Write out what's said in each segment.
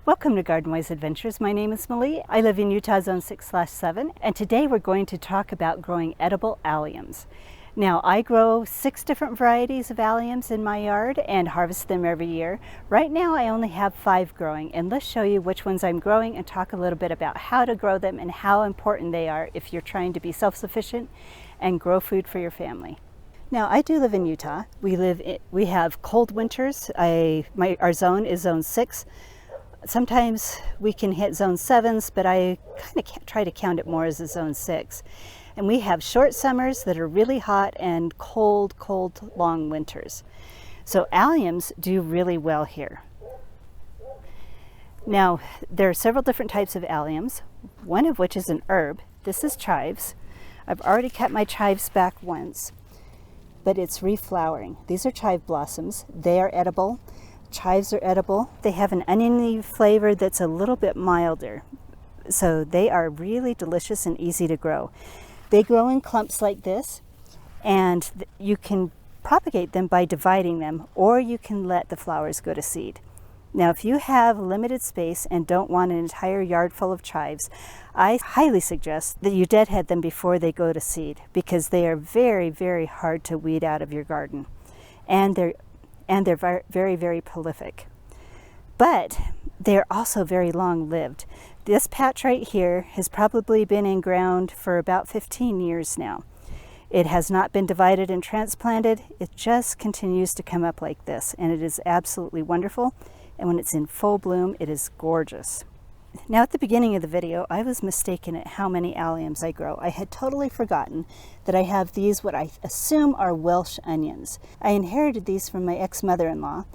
Welcome to Garden-Wise Adventures. My name is Malie. I live in Utah Zone 6/7, and today we're going to talk about growing edible alliums. Now, I grow 6 different varieties of alliums in my yard and harvest them every year. Right now, I only have 5 growing, and let's show you which ones I'm growing and talk a little bit about how to grow them and how important they are if you're trying to be self-sufficient and grow food for your family. Now, I do live in Utah. We have cold winters. Our zone is Zone 6. Sometimes we can hit Zone 7s, but I kind of try to count it more as a Zone 6. And we have short summers that are really hot and cold, long winters. So alliums do really well here. Now, there are several different types of alliums, one of which is an herb. This is chives. I've already cut my chives back once, but it's reflowering. These are chive blossoms. They are edible. Chives are edible. They have an oniony flavor that's a little bit milder. So they are really delicious and easy to grow. They grow in clumps like this, and you can propagate them by dividing them, or you can let the flowers go to seed. Now, if you have limited space and don't want an entire yard full of chives, I highly suggest that you deadhead them before they go to seed, because they are very, very hard to weed out of your garden. And they're very prolific. But they're also very long-lived. This patch right here has probably been in ground for about 15 years now. It has not been divided and transplanted. It just continues to come up like this, and it is absolutely wonderful. And when it's in full bloom, it is gorgeous. Now, at the beginning of the video, I was mistaken at how many alliums I grow. I had totally forgotten that I have these, what I assume are Welsh onions. I inherited these from my ex-mother-in-law,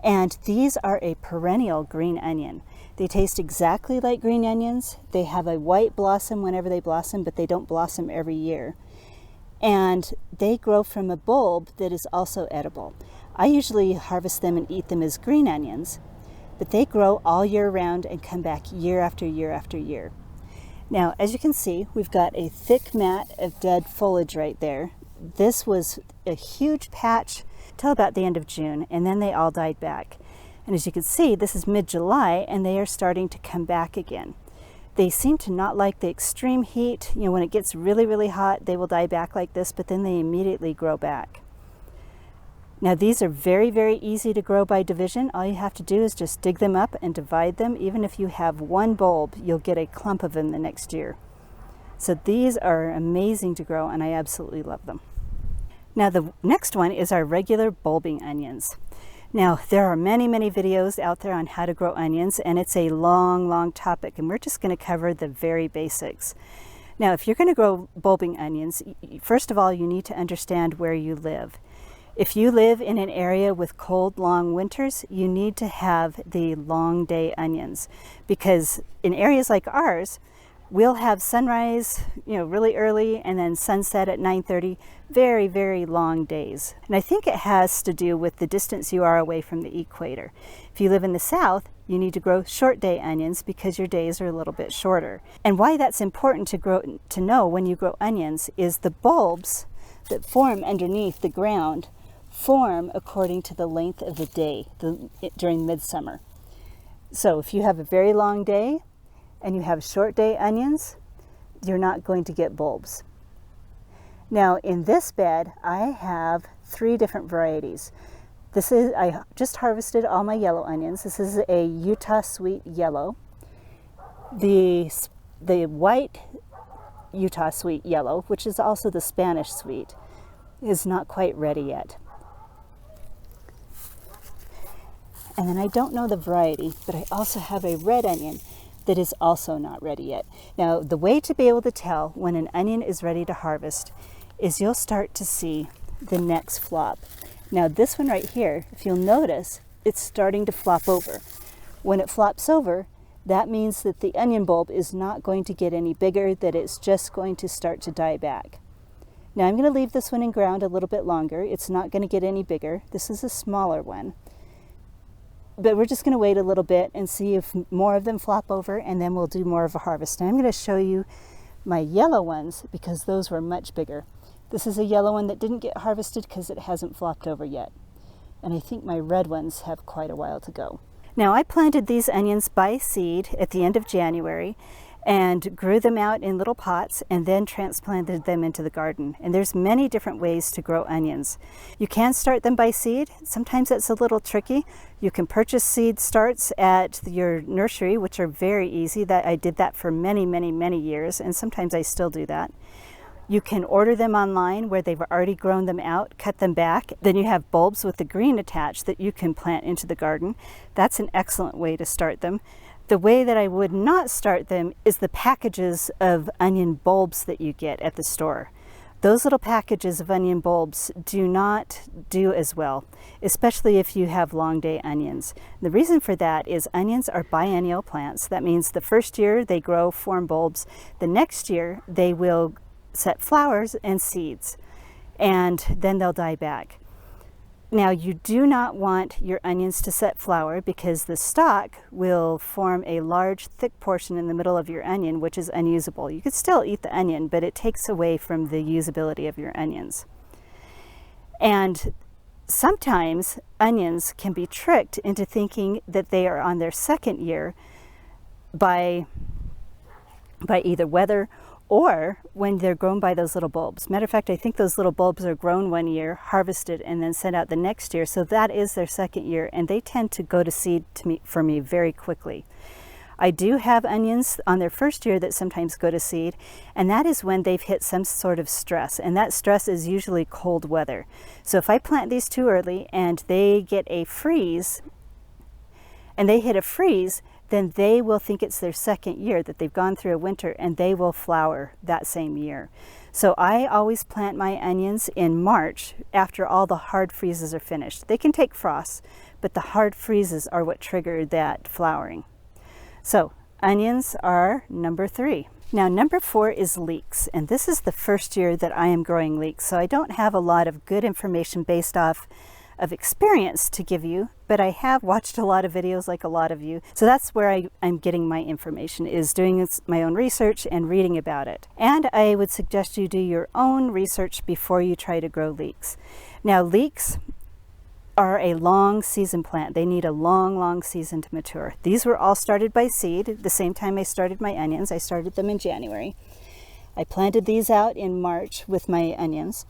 and these are a perennial green onion. They taste exactly like green onions. They have a white blossom whenever they blossom, but they don't blossom every year. And they grow from a bulb that is also edible. I usually harvest them and eat them as green onions, but they grow all year round and come back year after year after year. Now, as you can see, we've got a thick mat of dead foliage right there. This was a huge patch till about the end of June, and then they all died back. And as you can see, this is mid-July, and they are starting to come back again. They seem to not like the extreme heat. You know, when it gets really, really hot, they will die back like this, but then they immediately grow back. Now, these are very, very easy to grow by division. All you have to do is just dig them up and divide them. Even if you have one bulb, you'll get a clump of them the next year. So these are amazing to grow, and I absolutely love them. Now, the next one is our regular bulbing onions. Now, there are many videos out there on how to grow onions, and it's a long topic, and we're just going to cover the very basics. Now, if you're going to grow bulbing onions, first of all, you need to understand where you live. If you live in an area with cold, long winters, you need to have the long day onions, because in areas like ours, we'll have sunrise, really early, and then sunset at 9:30. Very long days. And I think it has to do with the distance you are away from the equator. If you live in the south, you need to grow short day onions because your days are a little bit shorter. And why that's important to know when you grow onions is the bulbs that form underneath the ground form according to the length of the day during midsummer. So if you have a very long day and you have short day onions, you're not going to get bulbs. Now, in this bed, I have 3 different varieties. I just harvested all my yellow onions. This is a Utah Sweet Yellow. The white Utah Sweet Yellow, which is also the Spanish Sweet, is not quite ready yet. And then I don't know the variety, but I also have a red onion that is also not ready yet. Now, the way to be able to tell when an onion is ready to harvest is you'll start to see the necks flop. Now, this one right here, if you'll notice, it's starting to flop over. When it flops over, that means that the onion bulb is not going to get any bigger, that it's just going to start to die back. Now, I'm going to leave this one in ground a little bit longer. It's not going to get any bigger. This is a smaller one. But we're just going to wait a little bit and see if more of them flop over, and then we'll do more of a harvest. And I'm going to show you my yellow ones because those were much bigger. This is a yellow one that didn't get harvested because it hasn't flopped over yet. And I think my red ones have quite a while to go. Now I planted these onions by seed at the end of January and grew them out in little pots and then transplanted them into the garden. And there's many different ways to grow onions. You can start them by seed. Sometimes that's a little tricky. You can purchase seed starts at your nursery, which are very easy. I did that for many years, and sometimes I still do that. You can order them online where they've already grown them out, cut them back. Then you have bulbs with the green attached that you can plant into the garden. That's an excellent way to start them. The way that I would not start them is the packages of onion bulbs that you get at the store. Those little packages of onion bulbs do not do as well, especially if you have long day onions. The reason for that is onions are biennial plants. That means the first year they grow, form bulbs. The next year they will set flowers and seeds, and then they'll die back. Now, you do not want your onions to set flower because the stalk will form a large, thick portion in the middle of your onion, which is unusable. You could still eat the onion, but it takes away from the usability of your onions. And sometimes onions can be tricked into thinking that they are on their second year by either weather or when they're grown by those little bulbs. Matter of fact, I think those little bulbs are grown one year, harvested, and then sent out the next year. So that is their second year, and they tend to go to seed for me very quickly. I do have onions on their first year that sometimes go to seed, and that is when they've hit some sort of stress, and that stress is usually cold weather. So if I plant these too early and they get a freeze, and they hit a freeze, then they will think it's their second year, that they've gone through a winter, and they will flower that same year. So I always plant my onions in March after all the hard freezes are finished. They can take frosts, but the hard freezes are what trigger that flowering. So onions are number 3. Now number 4 is leeks, and this is the first year that I am growing leeks, so I don't have a lot of good information based off of experience to give you, but I have watched a lot of videos like a lot of you. So that's where I'm getting my information, is doing my own research and reading about it. And I would suggest you do your own research before you try to grow leeks. Now leeks are a long season plant. They need a long season to mature. These were all started by seed at the same time I started my onions. I started them in January. I planted these out in March with my onions.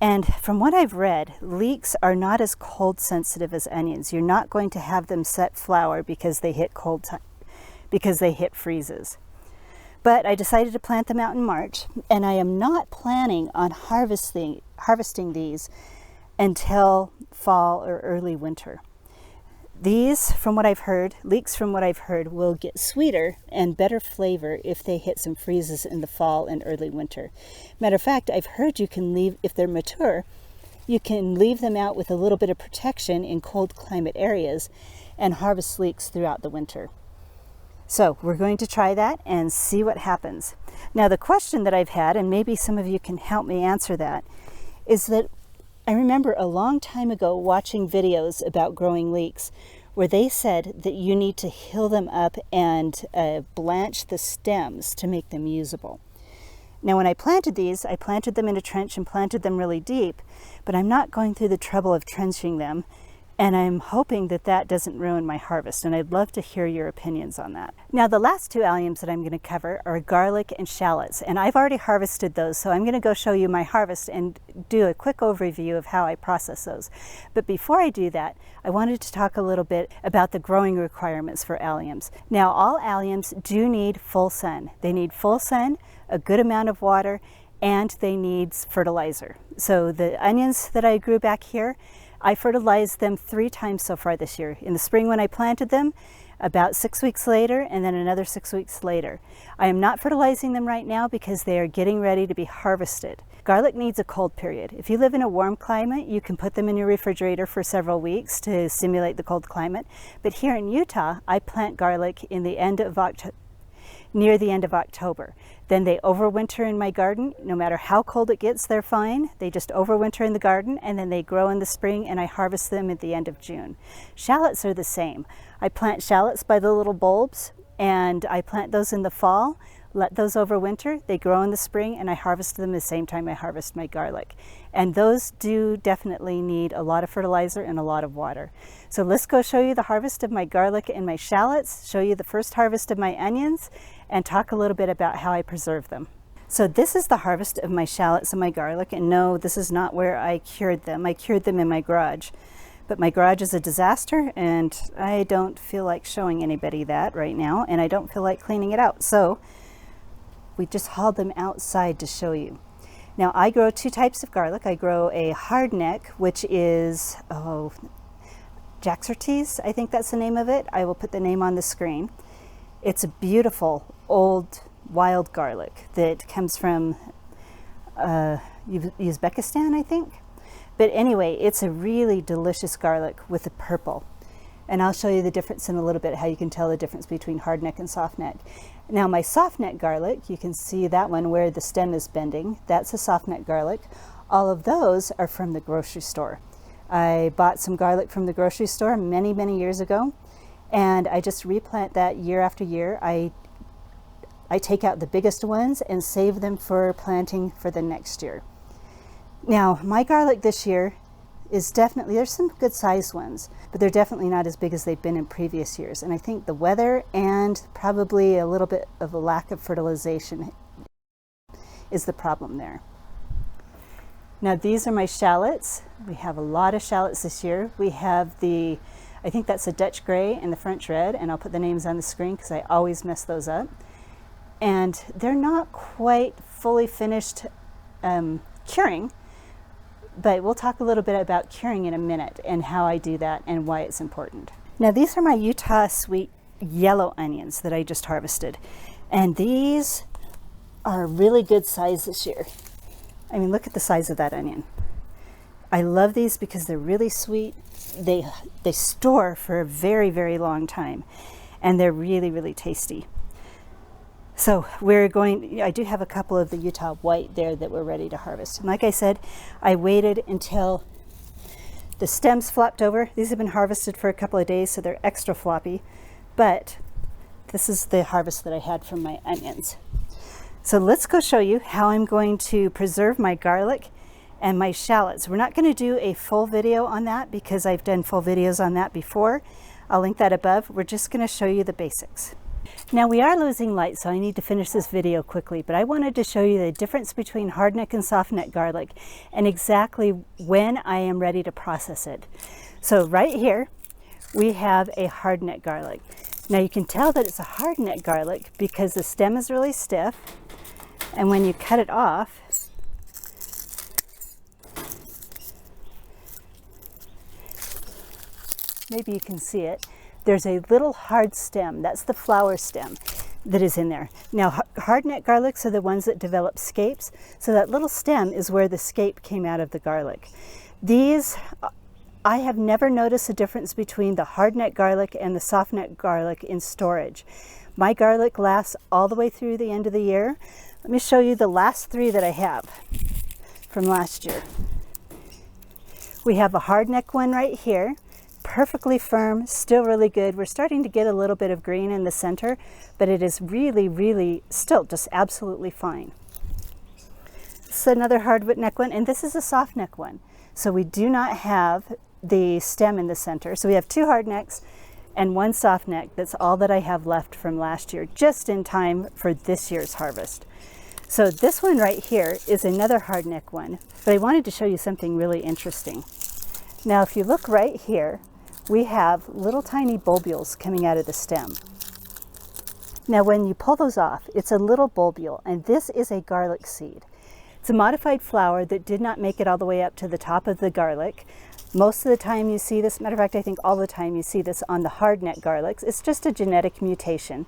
And from what I've read, leeks are not as cold sensitive as onions. You're not going to have them set flower because they hit freezes. But I decided to plant them out in March, and I am not planning on harvesting these until fall or early winter. These, from what I've heard, leeks from what I've heard, will get sweeter and better flavor if they hit some freezes in the fall and early winter. Matter of fact, I've heard you can leave, if they're mature, you can leave them out with a little bit of protection in cold climate areas and harvest leeks throughout the winter. So we're going to try that and see what happens. Now the question that I've had, and maybe some of you can help me answer that, is that I remember a long time ago watching videos about growing leeks where they said that you need to hill them up and blanch the stems to make them usable. Now when I planted these, I planted them in a trench and planted them really deep, but I'm not going through the trouble of trenching them, and I'm hoping that that doesn't ruin my harvest, and I'd love to hear your opinions on that. Now the last 2 alliums that I'm going to cover are garlic and shallots, and I've already harvested those, so I'm going to go show you my harvest and do a quick overview of how I process those. But before I do that, I wanted to talk a little bit about the growing requirements for alliums. Now all alliums do need full sun. They need full sun, a good amount of water, and they need fertilizer. So the onions that I grew back here, I fertilized them 3 times so far this year. In the spring when I planted them, about 6 weeks later, and then another 6 weeks later. I am not fertilizing them right now because they are getting ready to be harvested. Garlic needs a cold period. If you live in a warm climate, you can put them in your refrigerator for several weeks to simulate the cold climate. But here in Utah, I plant garlic in the end of near the end of October. Then they overwinter in my garden. No matter how cold it gets, they're fine. They just overwinter in the garden, and then they grow in the spring, and I harvest them at the end of June. Shallots are the same. I plant shallots by the little bulbs, and I plant those in the fall. let those overwinter. They grow in the spring, and I harvest them the same time I harvest my garlic. And those do definitely need a lot of fertilizer and a lot of water. So let's go show you the harvest of my garlic and my shallots, show you the first harvest of my onions, and talk a little bit about how I preserve them. So this is the harvest of my shallots and my garlic, and no, this is not where I cured them. I cured them in my garage. But my garage is a disaster, and I don't feel like showing anybody that right now, and I don't feel like cleaning it out. So we just hauled them outside to show you. Now I grow two types of garlic. I grow a hardneck, which is, Jaxartes, I think that's the name of it. I will put the name on the screen. It's a beautiful old wild garlic that comes from Uzbekistan, I think. But anyway, it's a really delicious garlic with the purple. And I'll show you the difference in a little bit, how you can tell the difference between hardneck and softneck. Now my softneck garlic, you can see that one where the stem is bending. That's a softneck garlic. All of those are from the grocery store. I bought some garlic from the grocery store many, many years ago, and I just replant that year after year. I take out the biggest ones and save them for planting for the next year. Now my garlic this year is definitely, there's some good sized ones, but they're definitely not as big as they've been in previous years. And I think the weather and probably a little bit of a lack of fertilization is the problem there. Now these are my shallots. We have a lot of shallots this year. We have I think that's a Dutch gray and the French red, and I'll put the names on the screen because I always mess those up. And they're not quite fully finished curing, but we'll talk a little bit about curing in a minute and how I do that and why it's important. Now these are my Utah sweet yellow onions that I just harvested, and these are really good size this year. I mean, look at the size of that onion. I love these because they're really sweet. They store for a very, very long time, and they're really, really tasty. So I do have a couple of the Utah white there that we're ready to harvest. And like I said, I waited until the stems flopped over. These have been harvested for a couple of days, so they're extra floppy. But this is the harvest that I had from my onions. So let's go show you how I'm going to preserve my garlic and my shallots. We're not going to do a full video on that because I've done full videos on that before. I'll link that above. We're just going to show you the basics. Now we are losing light, so I need to finish this video quickly, but I wanted to show you the difference between hardneck and softneck garlic and exactly when I am ready to process it. So right here we have a hardneck garlic. Now you can tell that it's a hardneck garlic because the stem is really stiff, and when you cut it off, maybe you can see it, there's a little hard stem. That's the flower stem that is in there. Now hardneck garlics are the ones that develop scapes, so that little stem is where the scape came out of the garlic. These, I have never noticed a difference between the hardneck garlic and the softneck garlic in storage. My garlic lasts all the way through the end of the year. Let me show you the last three that I have from last year. We have a hardneck one right here, perfectly firm, still really good. We're starting to get a little bit of green in the center, but it is really, really still just absolutely fine. This is another hardneck one, and this is a softneck one. So we do not have the stem in the center. So we have two hardnecks and one softneck. That's all that I have left from last year, just in time for this year's harvest. So this one right here is another hardneck one, but I wanted to show you something really interesting. Now if you look right here, we have little tiny bulbules coming out of the stem. Now when you pull those off, it's a little bulbule, and this is a garlic seed. It's a modified flower that did not make it all the way up to the top of the garlic. Most of the time you see this, matter of fact, I think all the time you see this on the hardneck garlics. It's just a genetic mutation.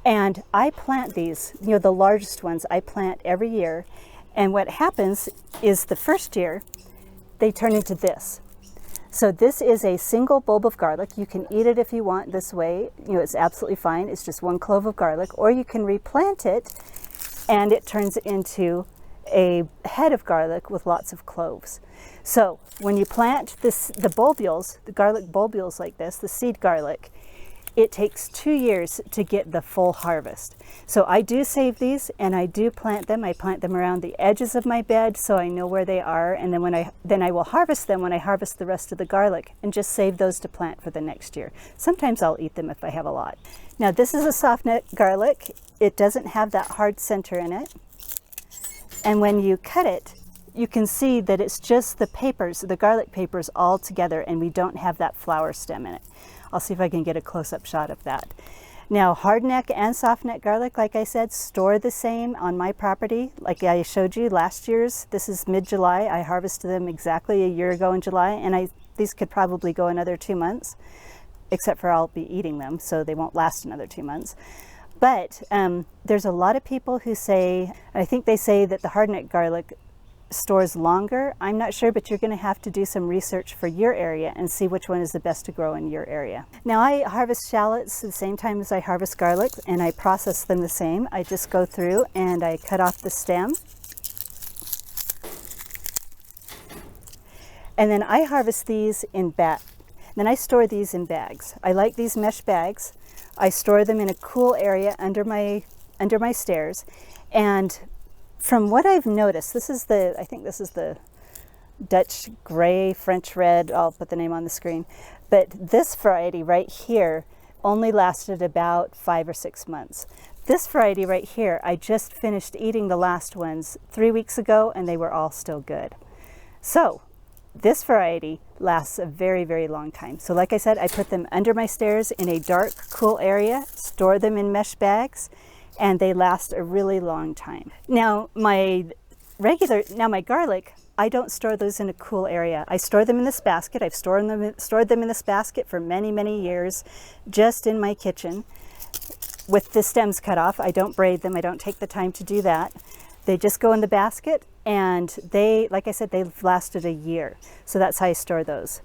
And I plant these, the largest ones I plant every year. And what happens is the first year, they turn into this. So this is a single bulb of garlic. You can eat it if you want this way. It's absolutely fine. It's just one clove of garlic. Or you can replant it and it turns into a head of garlic with lots of cloves. So when you plant the bulbules, the garlic bulbules like this, the seed garlic, it takes 2 years to get the full harvest. So I do save these and I do plant them. I plant them around the edges of my bed so I know where they are, and then I will harvest them when I harvest the rest of the garlic and just save those to plant for the next year. Sometimes I'll eat them if I have a lot. Now this is a soft nut garlic. It doesn't have that hard center in it. And when you cut it, you can see that it's just the papers, the garlic papers all together, and we don't have that flower stem in it. I'll see if I can get a close-up shot of that. Now, hardneck and softneck garlic, like I said, store the same on my property. Like I showed you last year's, this is mid-July. I harvested them exactly a year ago in July, and these could probably go another 2 months, except for I'll be eating them, so they won't last another 2 months. But there's a lot of people who say, I think they say that the hardneck garlic stores longer. I'm not sure, but you're going to have to do some research for your area and see which one is the best to grow in your area. Now I harvest shallots the same time as I harvest garlic, and I process them the same. I just go through and I cut off the stem. And then I harvest these in bags. Then I store these in bags. I like these mesh bags. I store them in a cool area under my stairs. And from what I've noticed, I think this is the Dutch gray, French red. I'll put the name on the screen. But this variety right here only lasted about 5 or 6 months. This variety right here, I just finished eating the last ones 3 weeks ago, and they were all still good. So this variety lasts a very, very long time. So like I said, I put them under my stairs in a dark, cool area, store them in mesh bags, and they last a really long time. Now my garlic, I don't store those in a cool area. I store them in this basket. I've stored them in this basket for many, many years, just in my kitchen with the stems cut off. I don't braid them. I don't take the time to do that. They just go in the basket, and they, like I said, they've lasted a year. So that's how I store those.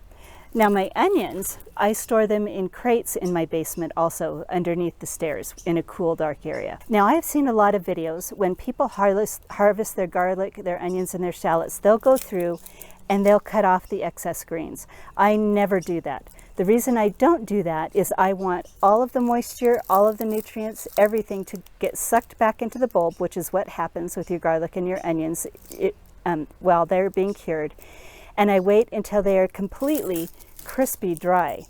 Now my onions, I store them in crates in my basement also, underneath the stairs in a cool, dark area. Now I've seen a lot of videos when people harvest their garlic, their onions, and their shallots, they'll go through and they'll cut off the excess greens. I never do that. The reason I don't do that is I want all of the moisture, all of the nutrients, everything to get sucked back into the bulb, which is what happens with your garlic and your onions while they're being cured. And I wait until they are completely crispy dry.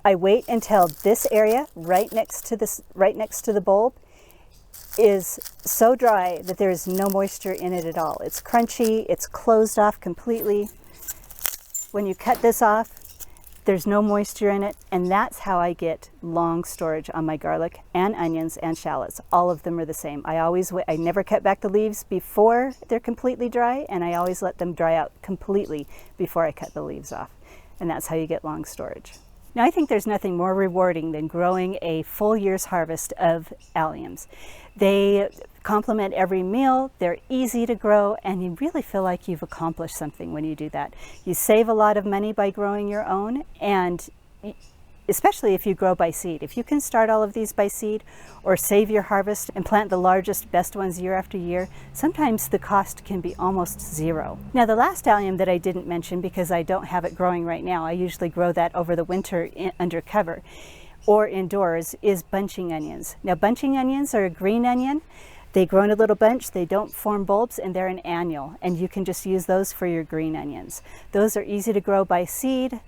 I wait until this area right next to the bulb is so dry that there is no moisture in it at all. It's crunchy, it's closed off completely. When you cut this off, there's no moisture in it, and that's how I get long storage on my garlic and onions and shallots. All of them are the same. I never cut back the leaves before they're completely dry, and I always let them dry out completely before I cut the leaves off. And that's how you get long storage. Now I think there's nothing more rewarding than growing a full year's harvest of alliums. They complement every meal, they're easy to grow, and you really feel like you've accomplished something when you do that. You save a lot of money by growing your own, and especially if you grow by seed. If you can start all of these by seed or save your harvest and plant the largest, best ones year after year, sometimes the cost can be almost zero. Now the last allium that I didn't mention, because I don't have it growing right now, I usually grow that over the winter under cover or indoors, is bunching onions. Now bunching onions are a green onion. They grow in a little bunch, they don't form bulbs, and they're an annual, and you can just use those for your green onions. Those are easy to grow by seed,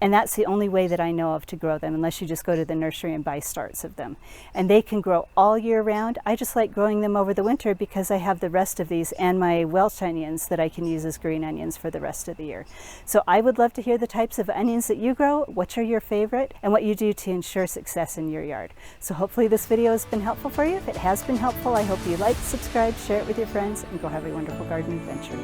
and that's the only way that I know of to grow them, unless you just go to the nursery and buy starts of them. And they can grow all year round. I just like growing them over the winter because I have the rest of these and my Welsh onions that I can use as green onions for the rest of the year. So I would love to hear the types of onions that you grow, what are your favorite, and what you do to ensure success in your yard. So hopefully this video has been helpful for you. If it has been helpful, I hope you like, subscribe, share it with your friends, and go have a wonderful garden adventure.